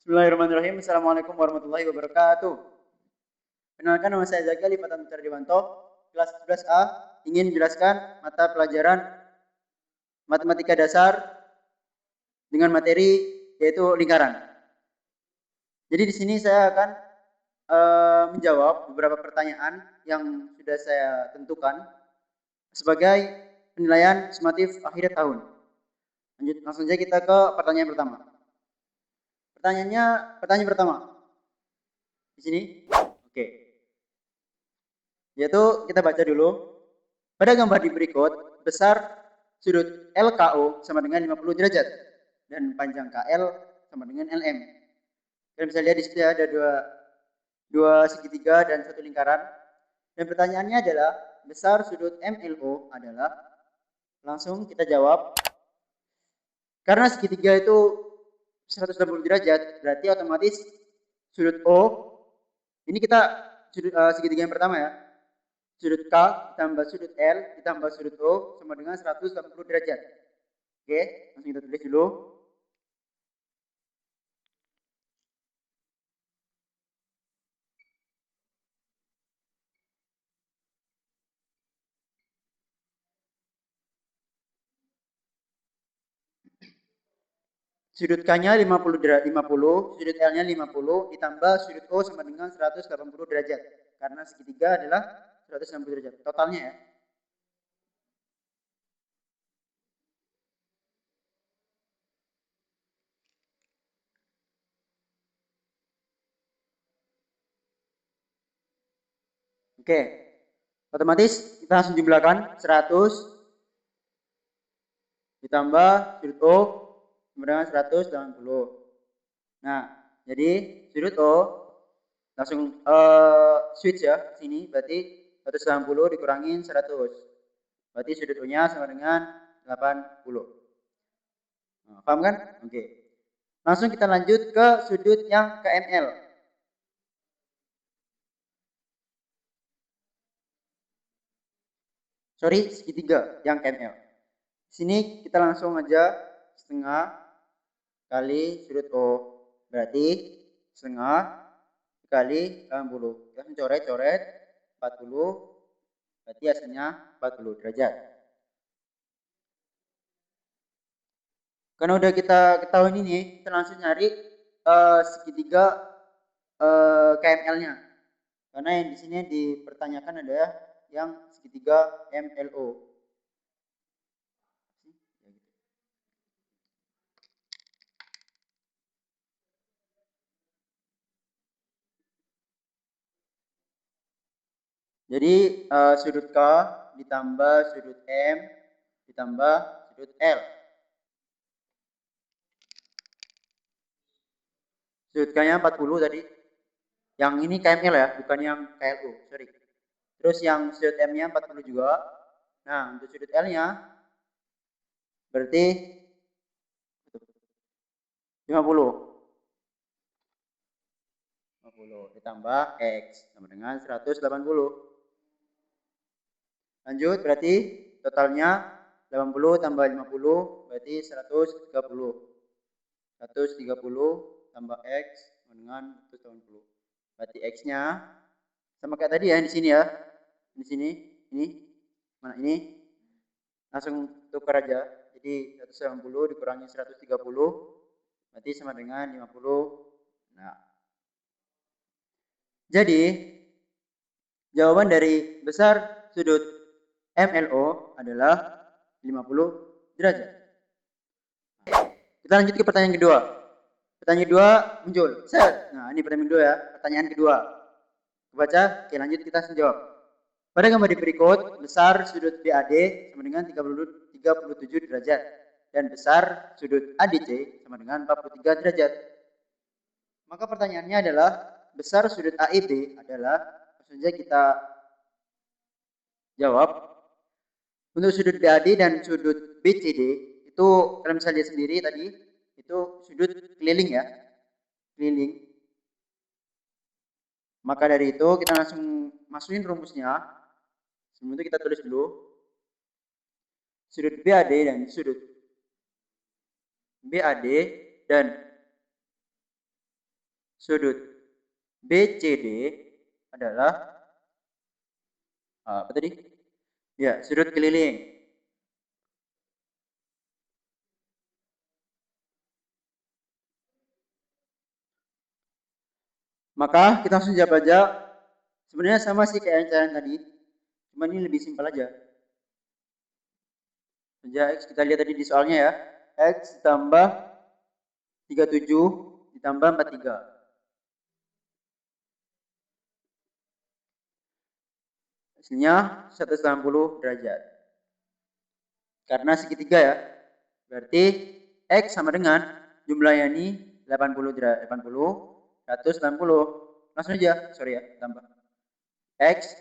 Bismillahirrahmanirrahim. Assalamualaikum warahmatullahi wabarakatuh. Kenalkan, nama saya Zaki Ali Fatan Putra Dewanto, kelas 11A, ingin menjelaskan mata pelajaran matematika dasar dengan materi yaitu lingkaran. Jadi di sini saya akan menjawab beberapa pertanyaan yang sudah saya tentukan sebagai penilaian sumatif akhir tahun. Langsung saja kita ke pertanyaan pertama. Pertanyaan pertama. Di sini. Oke. Yaitu kita baca dulu. Pada gambar di berikut, besar sudut LKO sama dengan 50 derajat dan panjang KL sama dengan LM. Kalian bisa lihat di sini ada dua segitiga dan satu lingkaran. Dan pertanyaannya adalah besar sudut MLO adalah, langsung kita jawab. Karena segitiga itu 180 derajat, berarti otomatis sudut O, ini kita segitiga yang pertama ya, sudut K ditambah sudut L ditambah sudut O sama dengan 180 derajat. Oke, langsung kita tulis dulu. Sudut K-nya 50, sudut L-nya 50, ditambah sudut O sama dengan 180 derajat. Karena segitiga adalah 160 derajat. Totalnya ya. Oke. Otomatis kita langsung jumlahkan 100 ditambah sudut O sama dengan 180. Nah, jadi sudut O langsung switch ya sini, berarti 180 dikurangin 100. Berarti sudut O-nya sama dengan 80. Nah, paham kan? Oke. Langsung kita lanjut ke sudut yang KML. Sorry, segitiga yang KML. Sini kita langsung aja setengah kali sudut O. Berarti setengah kali 80. Kita coret-coret 40. Berarti hasilnya 40 derajat. Karena udah kita ketahui ini, kita langsung nyari segitiga KML-nya. Karena yang di sini dipertanyakan adalah yang segitiga MLO. Jadi sudut K ditambah sudut M ditambah sudut L. Sudut K-nya 40 tadi. Yang ini KML ya, bukan yang KLO, sorry. Terus yang sudut M-nya 40 juga. Nah, untuk sudut L-nya berarti 50. 50 ditambah X sama dengan 180. Lanjut, berarti totalnya 80 tambah 50 berarti 130. 130 tambah X sama dengan 180. Berarti X-nya sama kayak tadi ya, di sini ya. Di sini, ini. Mana ini? Langsung tukar aja. Jadi 180 dikurangi 130 berarti sama dengan 50. Nah. Jadi jawaban dari besar sudut MLO adalah 50 derajat. Kita lanjut ke pertanyaan kedua. Pertanyaan kedua muncul. Set. Nah, ini pertanyaan kedua ya. Pertanyaan kedua. Baca, oke lanjut kita jawab. Pada gambar di berikut, besar sudut BAD sama dengan 37 derajat dan besar sudut ADC sama dengan 43 derajat. Maka pertanyaannya adalah besar sudut AEB adalah, langsung saja kita jawab. Untuk sudut BAD dan sudut BCD itu kalian bisa lihat sendiri tadi, itu sudut keliling ya, keliling. Maka dari itu kita langsung masukin rumusnya. Sebelum itu kita tulis dulu sudut BAD dan sudut BAD dan sudut BCD adalah apa tadi? Ya, sudut keliling. Maka kita langsung jawab aja. Sebenarnya sama sih kayak yang tadi, cuma ini lebih simpel aja. X kita lihat tadi di soalnya ya. X ditambah 37 ditambah 43. Hasilnya 180 derajat. Karena segitiga ya. Berarti X sama dengan jumlahnya ini 80 180. Langsung aja, sorry ya, tambah. X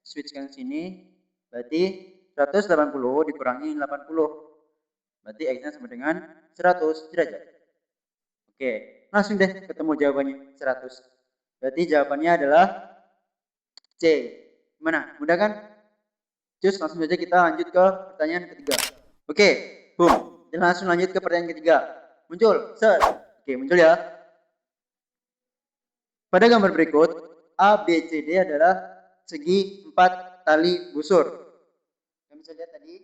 switchkan sini, berarti 180 dikurangi 80. Berarti X-nya sama dengan 100 derajat. Oke, langsung deh ketemu jawabannya 100. Berarti jawabannya adalah C. Gimana? Mudah kan? Cus, langsung saja kita lanjut ke pertanyaan ketiga. Oke, boom. Kita langsung lanjut ke pertanyaan ketiga. Muncul, set. Oke, muncul ya. Pada gambar berikut, ABCD adalah segi 4 tali busur. Yang bisa lihat tadi.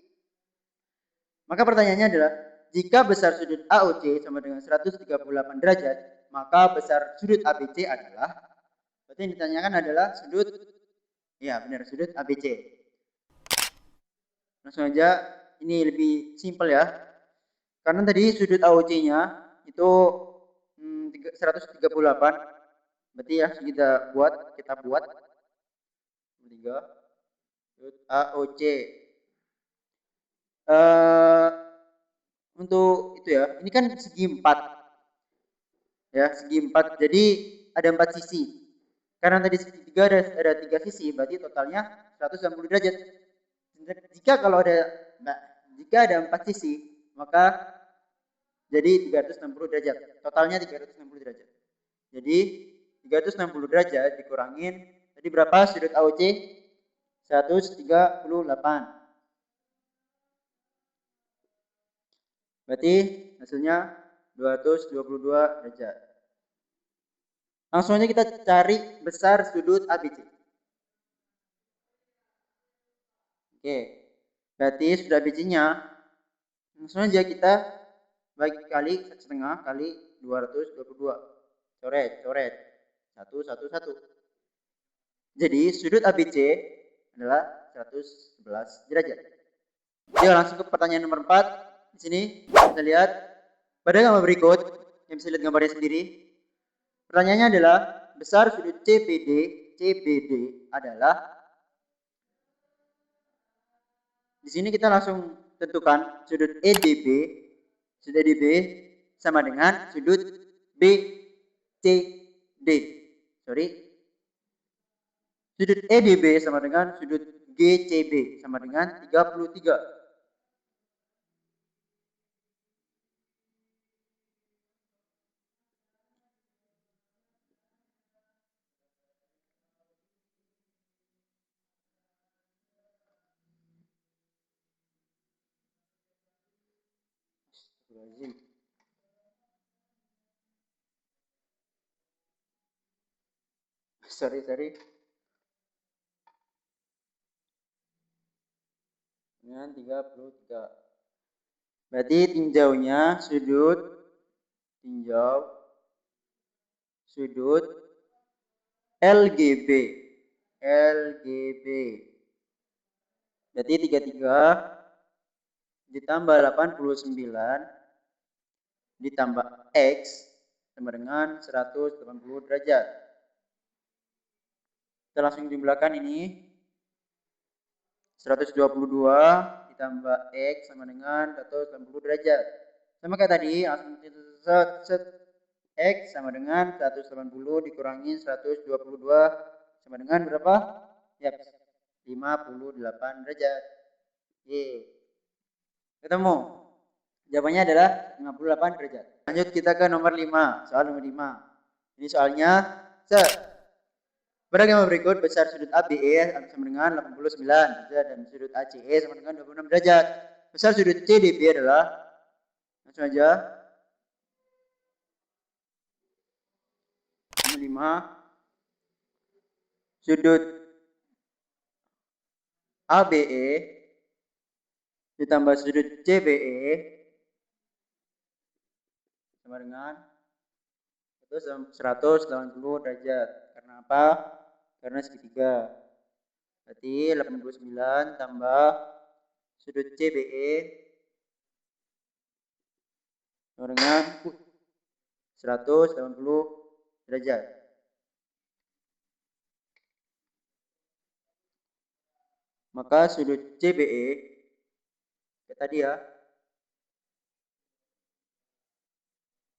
Maka pertanyaannya adalah, jika besar sudut AOC sama dengan 138 derajat, maka besar sudut ABC adalah, berarti yang ditanyakan adalah sudut, ya benar, sudut ABC. Langsung aja, ini lebih simpel ya. Karena tadi sudut AOC-nya itu 138, berarti ya kita buat 3 sudut AOC. Untuk itu ya, ini kan segi 4 ya, segi 4, jadi ada 4 sisi. Karena tadi segitiga ada 3 sisi, berarti totalnya 190 derajat. Jika ada 4 sisi, maka jadi 360 derajat. Totalnya 360 derajat. Jadi 360 derajat dikurangin tadi berapa sudut AOC? 138. Berarti hasilnya 222 derajat. Langsung aja kita cari besar sudut ABC. Oke, berarti sudut ABC-nya langsung aja kita bagi kali 1,5 kali 222. Coret. 1. Jadi sudut ABC adalah 111 derajat. Oke, langsung ke pertanyaan nomor 4. Di sini kita lihat pada gambar berikut, yang bisa lihat gambarnya sendiri. Pertanyaannya adalah besar sudut CBD adalah, di sini kita langsung tentukan sudut EDB sama dengan sudut BCD. Sudut EDB sama dengan sudut GCB sama dengan 33. Sorry. Dengan 33. Berarti tinjaunya sudut LGB. Berarti 33 ditambah 89 ditambah X sama dengan 180 derajat. Kita langsung jumlahkan ini. 122 ditambah X sama dengan 180 derajat. Sama kayak tadi, langsung set X sama dengan 180 dikurangi 122 sama dengan berapa? Yap, 58 derajat. Ye. Ketemu. Jawabannya adalah 58 derajat. Lanjut kita ke nomor 5. Soal nomor 5. Ini soalnya pada gambar berikut besar sudut ABE sama dengan 89 derajat dan sudut ACE sama dengan 26 derajat. Besar sudut CDB adalah, langsung aja sudut ABE ditambah sudut CBE sama dengan itu 180 derajat. Karena apa? Karena segitiga. Berarti 89 tambah sudut CBE sama dengan 180 derajat. Maka sudut CBE kayak tadi ya,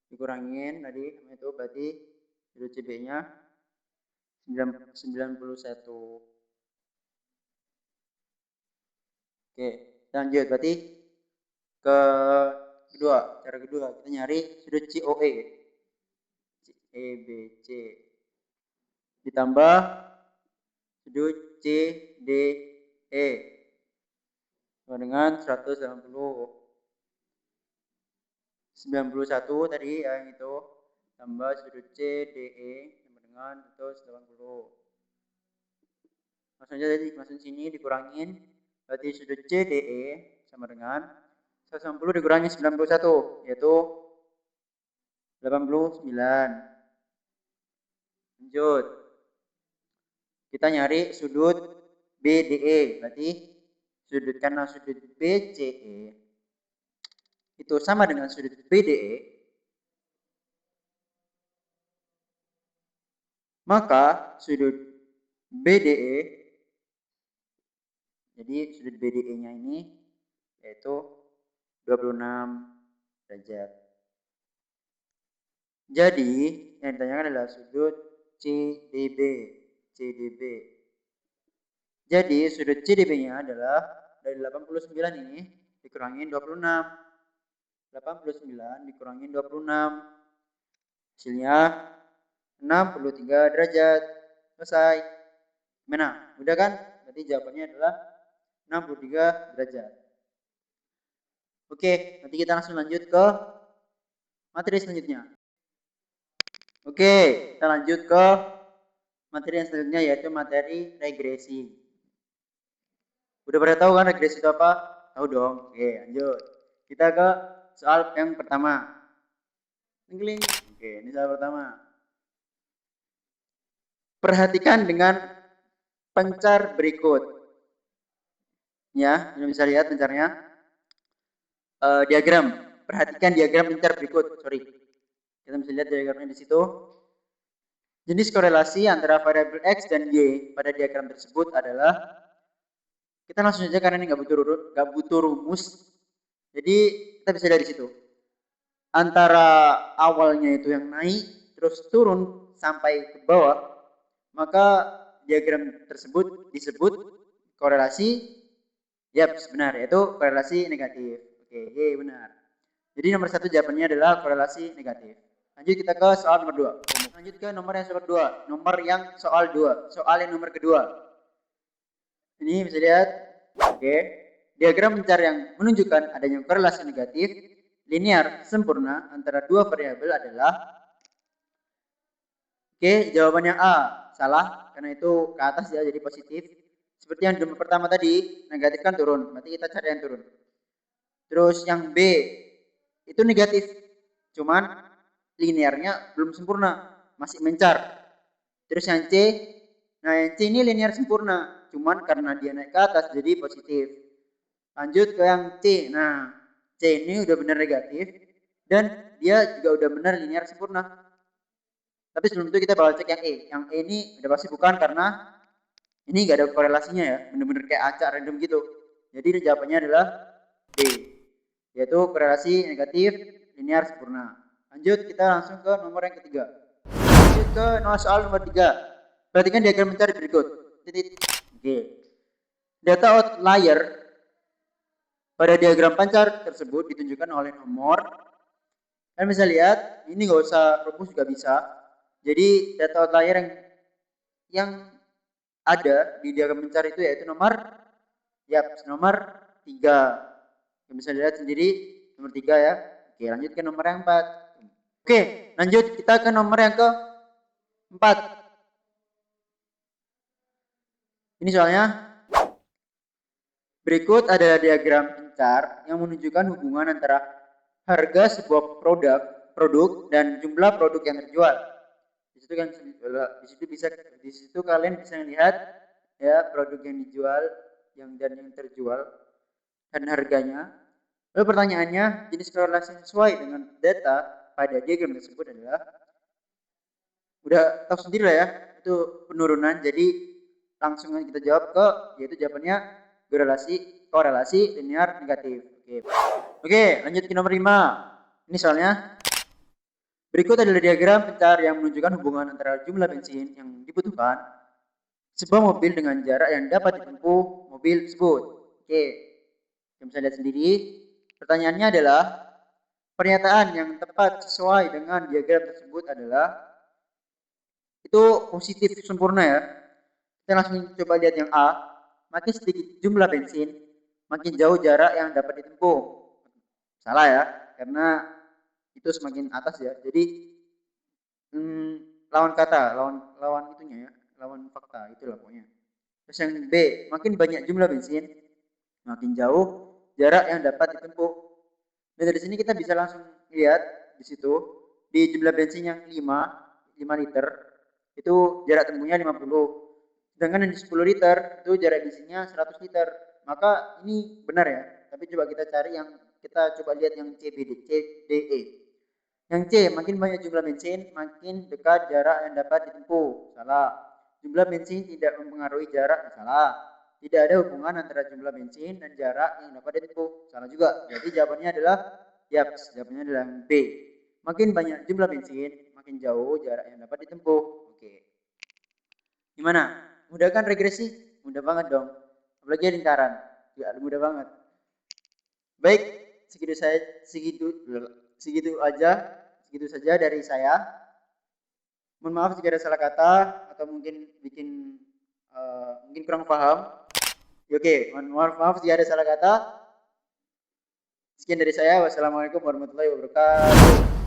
dikurangin tadi itu berarti sudut CBE-nya 91. Oke, lanjut berarti ke cara kedua kita nyari sudut COE. CEBC ditambah sudut CDE sama dengan 180. 91 tadi yang itu tambah sudut CDE sama dengan 180. Langsung aja tadi langsung sini dikurangin, berarti sudut CDE sama dengan 180 dikurangi 91 yaitu 89. Lanjut, kita nyari sudut BDE, berarti sudut kanan sudut BCE itu sama dengan sudut BDE, maka sudut BDE, jadi sudut BDE-nya ini yaitu 26 derajat. Jadi yang ditanyakan adalah sudut CDB. Jadi sudut CDB-nya adalah dari 89 ini dikurangin 26. 89 dikurangin 26. Hasilnya 63 derajat. Selesai. Gimana? Udah kan? Berarti jawabannya adalah 63 derajat. Oke, nanti kita langsung lanjut ke materi selanjutnya. Oke, kita lanjut ke materi yang selanjutnya yaitu materi regresi. Udah pada tahu kan regresi itu apa? Tahu dong. Oke, lanjut. Kita ke soal yang pertama. Oke, ini soal pertama. Perhatikan dengan pencar berikut. Ya, ini bisa lihat pencarnya. Diagram. Perhatikan diagram pencar berikut. Kita bisa lihat diagramnya di situ. Jenis korelasi antara variabel X dan Y pada diagram tersebut adalah, kita langsung saja karena ini nggak butuh rumus. Jadi kita bisa lihat di situ. Antara awalnya itu yang naik terus turun sampai ke bawah, maka diagram tersebut disebut korelasi. Yap, benar, yaitu korelasi negatif. Oke, benar. Jadi nomor 1 jawabannya adalah korelasi negatif. Lanjut kita ke soal nomor 2. Lanjut ke nomor yang soal 2. Nomor yang soal 2. Soal yang nomor kedua. Ini bisa lihat. Oke. Diagram pencar yang menunjukkan adanya korelasi negatif linear sempurna antara dua variabel adalah. Oke, jawabannya A. Salah, karena itu ke atas ya, jadi positif. Seperti yang nomor pertama tadi, negatif kan turun. Berarti kita cari yang turun. Terus yang B itu negatif, cuman linearnya belum sempurna, masih mencar. Terus yang C, nah yang C ini linear sempurna, cuman karena dia naik ke atas jadi positif. Lanjut ke yang C, nah C ini udah benar negatif dan dia juga udah benar linear sempurna. Tapi sebelum itu kita bakal cek yang E. Yang E ini udah pasti bukan karena ini nggak ada korelasinya ya, bener-bener kayak acak random gitu. Jadi jawabannya adalah D, yaitu korelasi negatif linear sempurna. Lanjut kita langsung ke nomor yang ketiga. Lanjut ke soal nomor 3. Perhatikan diagram mencari berikut. Oke. Data outlier pada diagram pancar tersebut ditunjukkan oleh nomor. Kalian bisa lihat, ini nggak usah rumus juga bisa. Jadi data outlier yang ada di diagram pencar itu yaitu nomor 3. Yang bisa dilihat sendiri nomor 3 ya. Oke, lanjut ke nomor yang 4. Oke, lanjut kita ke nomor yang ke 4. Ini soalnya. Berikut adalah diagram pencar yang menunjukkan hubungan antara harga sebuah produk dan jumlah produk yang terjual. Di situ kalian bisa melihat ya produk yang dijual yang terjual dan harganya. Lalu pertanyaannya, jenis korelasi sesuai dengan data pada diagram tersebut adalah, udah tahu sendiri lah ya, itu penurunan. Jadi langsung kita jawab ke, yaitu jawabannya korelasi linear negatif. Oke, lanjut ke nomor 5. Ini soalnya. Berikut adalah diagram pencar yang menunjukkan hubungan antara jumlah bensin yang dibutuhkan sebuah mobil dengan jarak yang dapat ditempuh mobil tersebut. Oke, yang bisa lihat sendiri. Pertanyaannya adalah, pernyataan yang tepat sesuai dengan diagram tersebut adalah, itu positif sempurna ya. Kita langsung coba lihat yang A. Makin sedikit jumlah bensin, makin jauh jarak yang dapat ditempuh. Salah ya, karena itu semakin atas ya. Jadi lawan kata, lawan itunya ya, lawan fakta itulah pokoknya. Terus yang B, makin banyak jumlah bensin, makin jauh jarak yang dapat ditempuh. Dan dari sini kita bisa langsung lihat di situ di jumlah bensin yang 5 liter itu jarak tempuhnya 50. Sedangkan yang di 10 liter itu jarak bensinnya 100 liter. Maka ini benar ya. Tapi coba kita coba lihat yang CDE. Yang C, makin banyak jumlah bensin, makin dekat jarak yang dapat ditempuh. Salah. Jumlah bensin tidak mempengaruhi jarak. Salah. Tidak ada hubungan antara jumlah bensin dan jarak yang dapat ditempuh. Salah juga. Jadi jawabannya adalah jawabannya adalah B. Makin banyak jumlah bensin, makin jauh jarak yang dapat ditempuh. Oke. Gimana? Mudah kan regresi? Mudah banget dong. Apalagi lingkaran. Ya, mudah banget. Baik, segitu saja dari saya. Mohon maaf jika ada salah kata atau mungkin kurang paham. Oke, mohon maaf jika ada salah kata. Sekian dari saya. Wassalamualaikum warahmatullahi wabarakatuh.